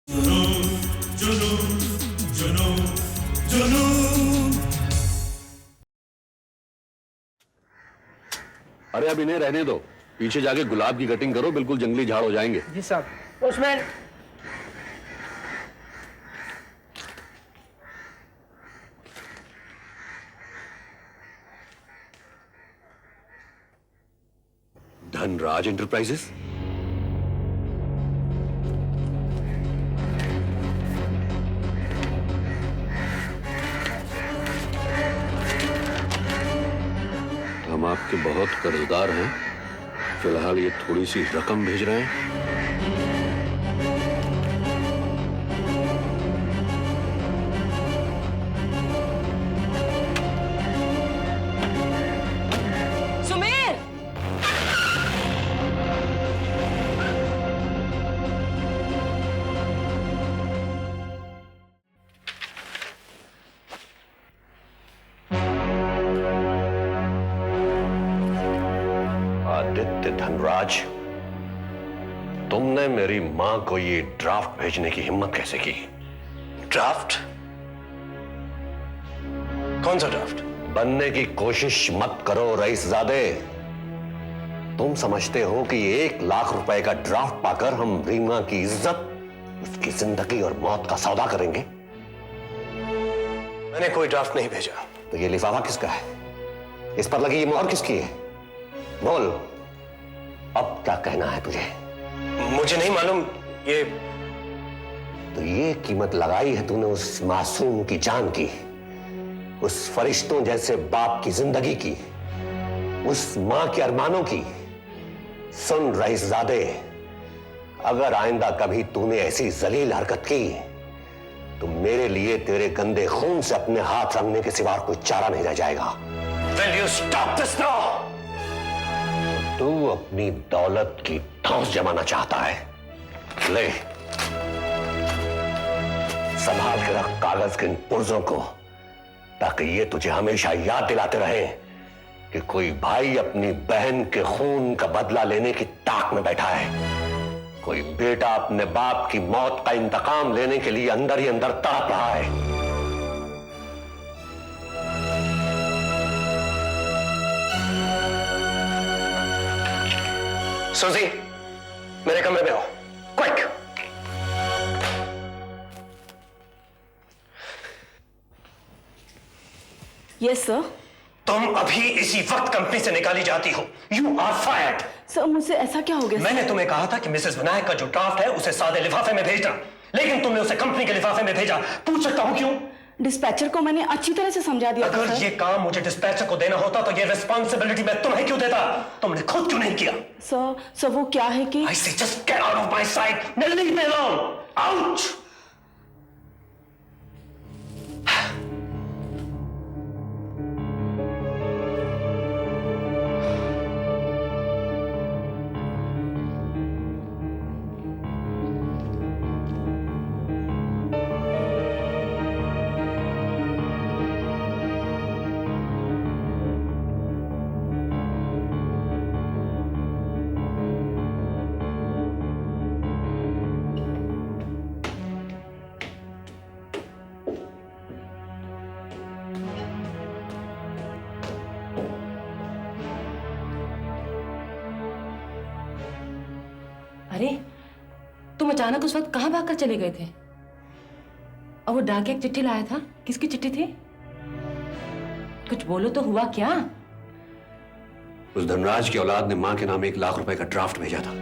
जुनून जुनून जुनून जुनून। अरे अब इन्हें रहने दो, पीछे जाके गुलाब की कटिंग करो, बिल्कुल जंगली झाड़ हो जाएंगे। जी साहब। पोस्टमैन। धनराज एंटरप्राइजेस। हम आपके बहुत कर्जदार हैं, फिलहाल ये थोड़ी सी रकम भेज रहे हैं। सुमेर! आदित्य धनराज, तुमने मेरी मां को ये ड्राफ्ट भेजने की हिम्मत कैसे की? ड्राफ्ट? कौन सा ड्राफ्ट? बनने की कोशिश मत करो रईसजादे। तुम समझते हो कि 1 लाख रुपए का ड्राफ्ट पाकर हम रीमा की इज्जत, उसकी जिंदगी और मौत का सौदा करेंगे? मैंने कोई ड्राफ्ट नहीं भेजा। तो ये लिफाफा किसका है? इस पर लगी ये मोहर किसकी है? बोल, अब क्या कहना है तुझे? मुझे नहीं मालूम। ये तो ये कीमत लगाई है तूने उस मासूम की जान की, उस फरिश्तों जैसे बाप की जिंदगी की, उस मां के अरमानों की। सुन रईसजादे, अगर आइंदा कभी तूने ऐसी जलील हरकत की तो मेरे लिए तेरे गंदे खून से अपने हाथ रंगने के सिवा कोई चारा नहीं रह जाएगा। Will you stop this now? तू अपनी दौलत की ठौस जमाना चाहता है? ले, संभाल के रख कागज के इन पुर्जों को, ताकि ये तुझे हमेशा याद दिलाते रहे कि कोई भाई अपनी बहन के खून का बदला लेने की ताक में बैठा है। कोई बेटा अपने बाप की मौत का इंतकाम लेने के लिए अंदर ही अंदर तड़प रहा है। सुजी, मेरे कमरे में आओ, क्विक। Yes sir. तुम अभी इसी वक्त कंपनी से निकाली जाती हो। You are fired. सर मुझसे ऐसा क्या हो गया? मैंने तुम्हें कहा था कि मिसेस विनायक का जो ड्राफ्ट है उसे सादे लिफाफे में भेजना, लेकिन तुमने उसे कंपनी के लिफाफे में भेजा। पूछ सकता हूं क्यों? डिस्पैचर को मैंने अच्छी तरह से समझा दिया था अगर सर। ये काम मुझे डिस्पैचर को देना होता तो ये रिस्पॉन्सिबिलिटी मैं तुम्हें क्यों देता? तुमने खुद क्यों नहीं किया? सर वो क्या है कि I say just get out of my sight. Now leave me alone. Out. अरे तुम अचानक उस वक्त कहां भागकर चले गए थे? और वो डाकिया एक चिट्ठी लाया था, किसकी चिट्ठी थी? कुछ बोलो तो, हुआ क्या? उस धनराज की औलाद ने मां के नाम 1 लाख रुपए का ड्राफ्ट भेजा था।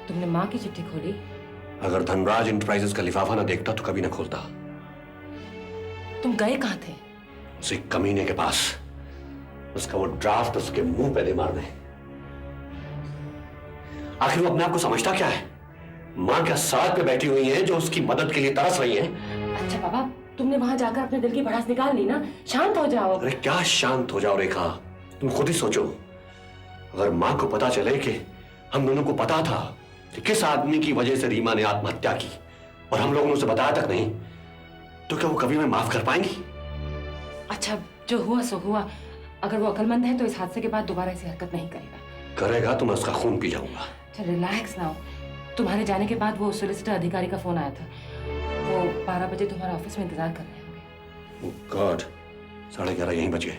तुमने मां की चिट्ठी खोली? अगर धनराज एंटरप्राइजेस का लिफाफा ना देखता तो कभी ना खोलता। तुम गए कहां थे? उसी कमीने के पास। उसका वो ड्राफ्ट उसके मुंह पे दे मारने। आखिर वो अपने आप को समझता क्या है? मां क्या साथ पे बैठी हुई है जो उसकी मदद के लिए तरस रही है? अच्छा बाबा, तुमने वहां जाकर अपने दिल की भड़ास निकाल ली ना, शांत हो जाओ। अरे क्या शांत हो जाओ रेखा, तुम खुद ही सोचो। अगर मां को पता चले कि हम दोनों को पता था कि किस आदमी की वजह से रीमा ने आत्महत्या की और हम लोगों ने उसे बताया तक नहीं, तो क्या वो कभी मैं माफ कर पाएंगी? अच्छा, जो हुआ सो हुआ। अगर वो अक्लमंद है तो इस हादसे के बाद दोबारा ऐसी हरकत नहीं करेगा। करेगा तो मैं उसका खून पी जाऊंगा। अच्छा रिलैक्स ना हो। तुम्हारे जाने के बाद वो सोलिसिटर अधिकारी का फोन आया था। वो 12 बजे तुम्हारे ऑफिस में इंतजार कर रहे होंगे। गॉड, 11:30 यहीं बज गए।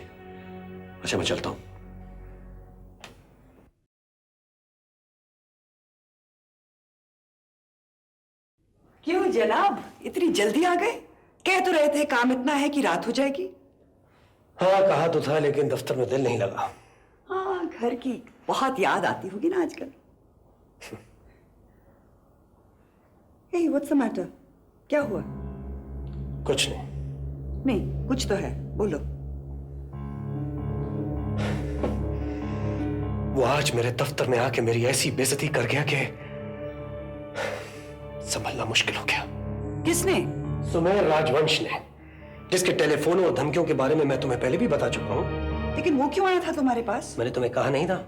अच्छा, मैं चलता हूँ। क्यों जनाब, इतनी जल्दी आ गए? कह तो रहे थे काम इतना है कि रात हो जाएगी। हाँ, कहा तो था, लेकिन दफ्तर में दिल नहीं लगा। हाँ, घर की बहुत याद आती होगी ना आजकल। हे, व्हाट्स द मैटर? क्या हुआ? कुछ नहीं। नहीं, कुछ तो है, बोलो। वो आज मेरे दफ्तर में आके मेरी ऐसी बेइज्जती कर गया कि संभलना मुश्किल हो गया। किसने? सुमेर राजवंश ने, जिसके टेलीफोन और धमकियों के बारे में मैं तुम्हें पहले भी बता चुका हूं। लेकिन वो क्यों आया था तुम्हारे पास? मैंने तुम्हें कहा नहीं था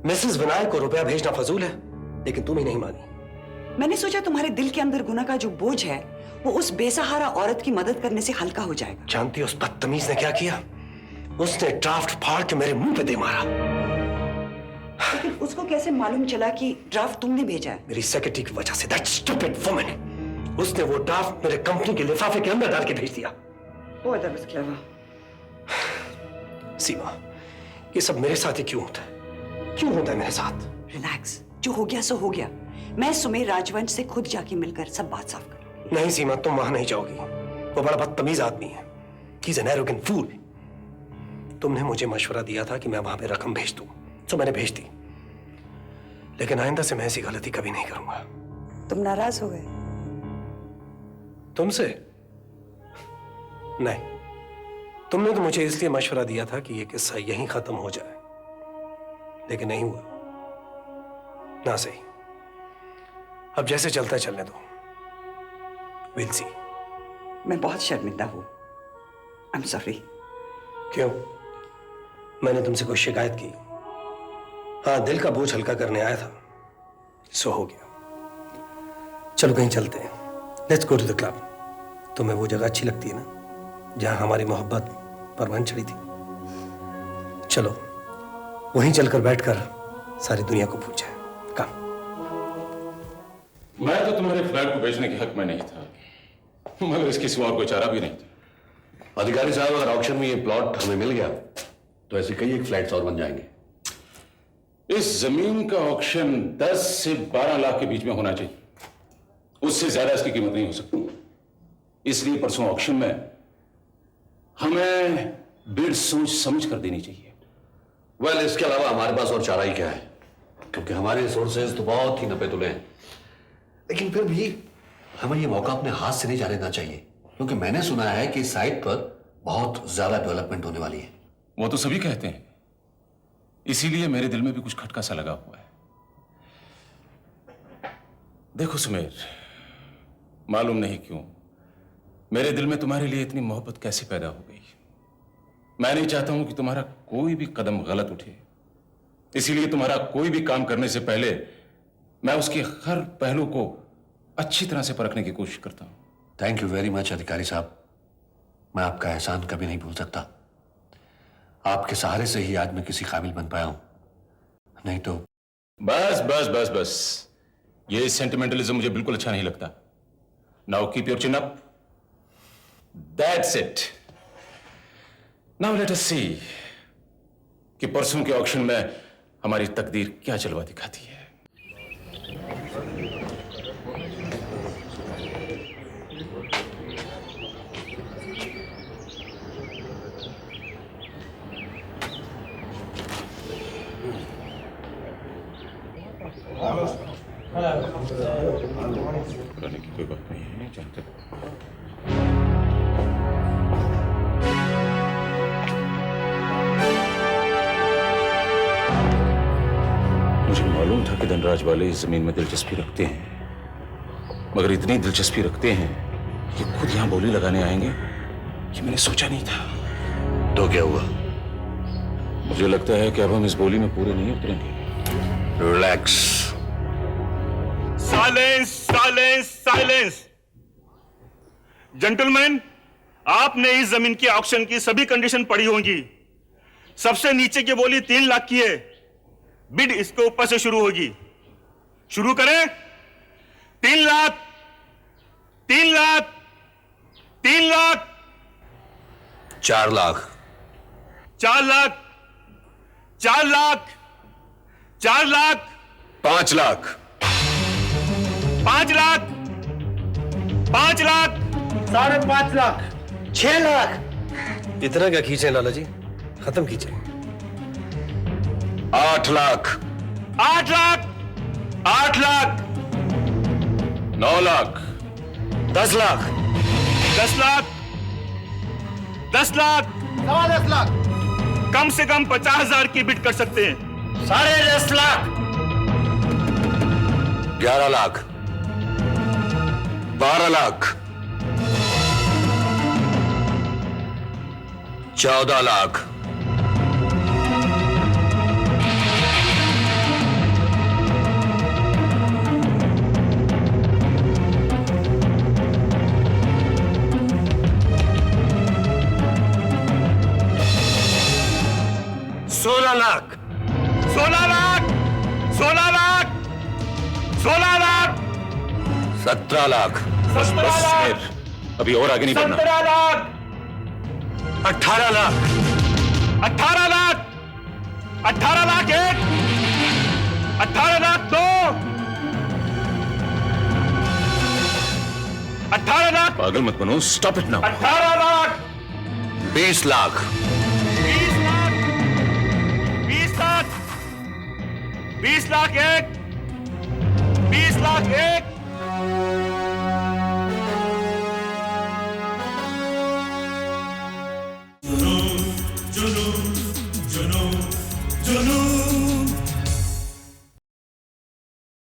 मिसेस विनायक को रुपया भेजना फजूल है, लेकिन तुम ही नहीं मानी। मैंने सोचा तुम्हारे दिल के अंदर गुनाह का जो बोझ है वो उस बेसहारा औरत की मदद करने से हल्का हो जाएगा। जानती हो उस बदतमीज ने क्या किया? उसने ड्राफ्ट फाड़ के मेरे मुंह पे दे मारा। लेकिन उसको कैसे मालूम चला कि ड्राफ्ट तुमने भेजा है? मेरी सेक्रेटरी की वजह से। दैट स्टूपिड वुमन, उसने वो ड्राफ्ट मेरे कंपनी के लिफाफे के अंदर डाल के भेज दिया। ओह, दैट वाज क्लेवर। सीमा, ये सब मेरे साथ ही क्यों होता है? क्यों होता है मेरे साथ? रिलैक्स, जो हो गया सो हो गया। मैं सुमेर राजवंश से खुद जाके मिलकर सब बात साफ करूंगी। नहीं सीमा, तुम वहां नहीं जाओगी। वो बड़ा बदतमीज आदमी है। He's an arrogant fool। तुमने मुझे मशवरा दिया था कि मैं वहां पे रकम भेज दूं, तो मैंने भेज दी। लेकिन आइंदा से मैं ऐसी गलती कभी नहीं करूंगा। तुम नाराज हो गए? तुमसे नहीं, तुमने तो मुझे इसलिए मशवरा दिया था कि ये किस्सा यहीं खत्म हो जाए, लेकिन नहीं हुआ ना। सही, अब जैसे चलता है चलने दो। We'll see। मैं बहुत शर्मिंदा हूं। I'm sorry। क्यों? मैंने तुमसे कोई शिकायत की? हाँ, दिल का बोझ हल्का करने आया था, सो हो गया। चलो कहीं चलते हैं। Let's go to the club. तुम्हें वो जगह अच्छी लगती है ना, जहां हमारी मोहब्बत परवान चढ़ी थी? चलो वहीं चलकर बैठकर सारी दुनिया को भूल जाए। कम। मैं तो तुम्हारे फ्लैट को बेचने के हक में नहीं था, मगर इसके सिवा और कोई चारा भी नहीं था। अधिकारी साहब, अगर ऑक्शन में ये प्लॉट हमें मिल गया तो ऐसे कई एक फ्लैट्स और बन जाएंगे। इस जमीन का ऑक्शन 10 से 12 लाख के बीच में होना चाहिए, उससे ज्यादा इसकी कीमत नहीं हो सकती। इसलिए परसों ऑक्शन में हमें बिड सोच समझ कर देनी चाहिए। वेल, इसके अलावा हमारे पास और चारा ही क्या है, क्योंकि हमारे रिसोर्सेज तो बहुत ही नपे तुले हैं। लेकिन फिर भी हमें ये मौका अपने हाथ से नहीं जाने देना चाहिए, क्योंकि मैंने सुना है कि इस साइट पर बहुत ज्यादा डेवलपमेंट होने वाली है। वो तो सभी कहते हैं, इसीलिए मेरे दिल में भी कुछ खटका सा लगा हुआ है। देखो सुमेर, मालूम नहीं क्यों मेरे दिल में तुम्हारे लिए इतनी मोहब्बत कैसे पैदा हो गई। मैं नहीं चाहता हूं कि तुम्हारा कोई भी कदम गलत उठे, इसीलिए तुम्हारा कोई भी काम करने से पहले मैं उसके हर पहलू को अच्छी तरह से परखने की कोशिश करता हूं। थैंक यू वेरी मच अधिकारी साहब। मैं आपका एहसान कभी नहीं भूल सकता। आपके सहारे से ही आज मैं किसी काबिल बन पाया हूं, नहीं तो। बस बस बस बस, ये सेंटिमेंटलिज्म मुझे बिल्कुल अच्छा नहीं लगता। Now keep your chin up. That's it. Now let us see कि परसों के ऑक्शन में हमारी तकदीर क्या जलवा दिखाती है। करने की कोई बात नहीं है, जहां तक मुझे मालूम था कि धनराज वाले इस जमीन में दिलचस्पी रखते हैं, मगर इतनी दिलचस्पी रखते हैं कि खुद यहां बोली लगाने आएंगे कि मैंने सोचा नहीं था। तो क्या हुआ? मुझे लगता है कि अब हम इस बोली में पूरे नहीं उतरेंगे। Relax. Silence silence silence. Gentleman, आपने इस जमीन के ऑक्शन की सभी कंडीशन पढ़ी होंगी। सबसे नीचे की बोली 3 लाख की है। बिड इसके ऊपर से शुरू होगी। शुरू करें? 3 लाख, 3 लाख, 3 लाख, 4 लाख, 4 लाख, 4 लाख, 4 लाख, 5 लाख, 5 लाख, 5 लाख, 5.5 लाख, 6 लाख। इतना क्या खींचे लाला जी, खत्म कीजिए। 8 लाख, 8 लाख, 8 लाख, 9 लाख, 10 लाख, 10 लाख, 10 लाख, 10 लाख, कम से कम 50,000 की बिड कर सकते हैं। 10.5 लाख, 11 लाख, 12 लाख, 14 लाख, 16 लाख, 16 लाख, 16 लाख, 16 लाख, 17 लाख, 17 लाख, सुमेर, अभी और आगे नहीं बढ़ना। 17 लाख, 18 लाख, 18 लाख, 18 लाख 1, 18 लाख 2, 18 लाख, पागल मत बनो, stop it now. 18 lakh, 20 lakh, 20 lakh, 20 lakh, 20 lakh 1, 20 lakh 1,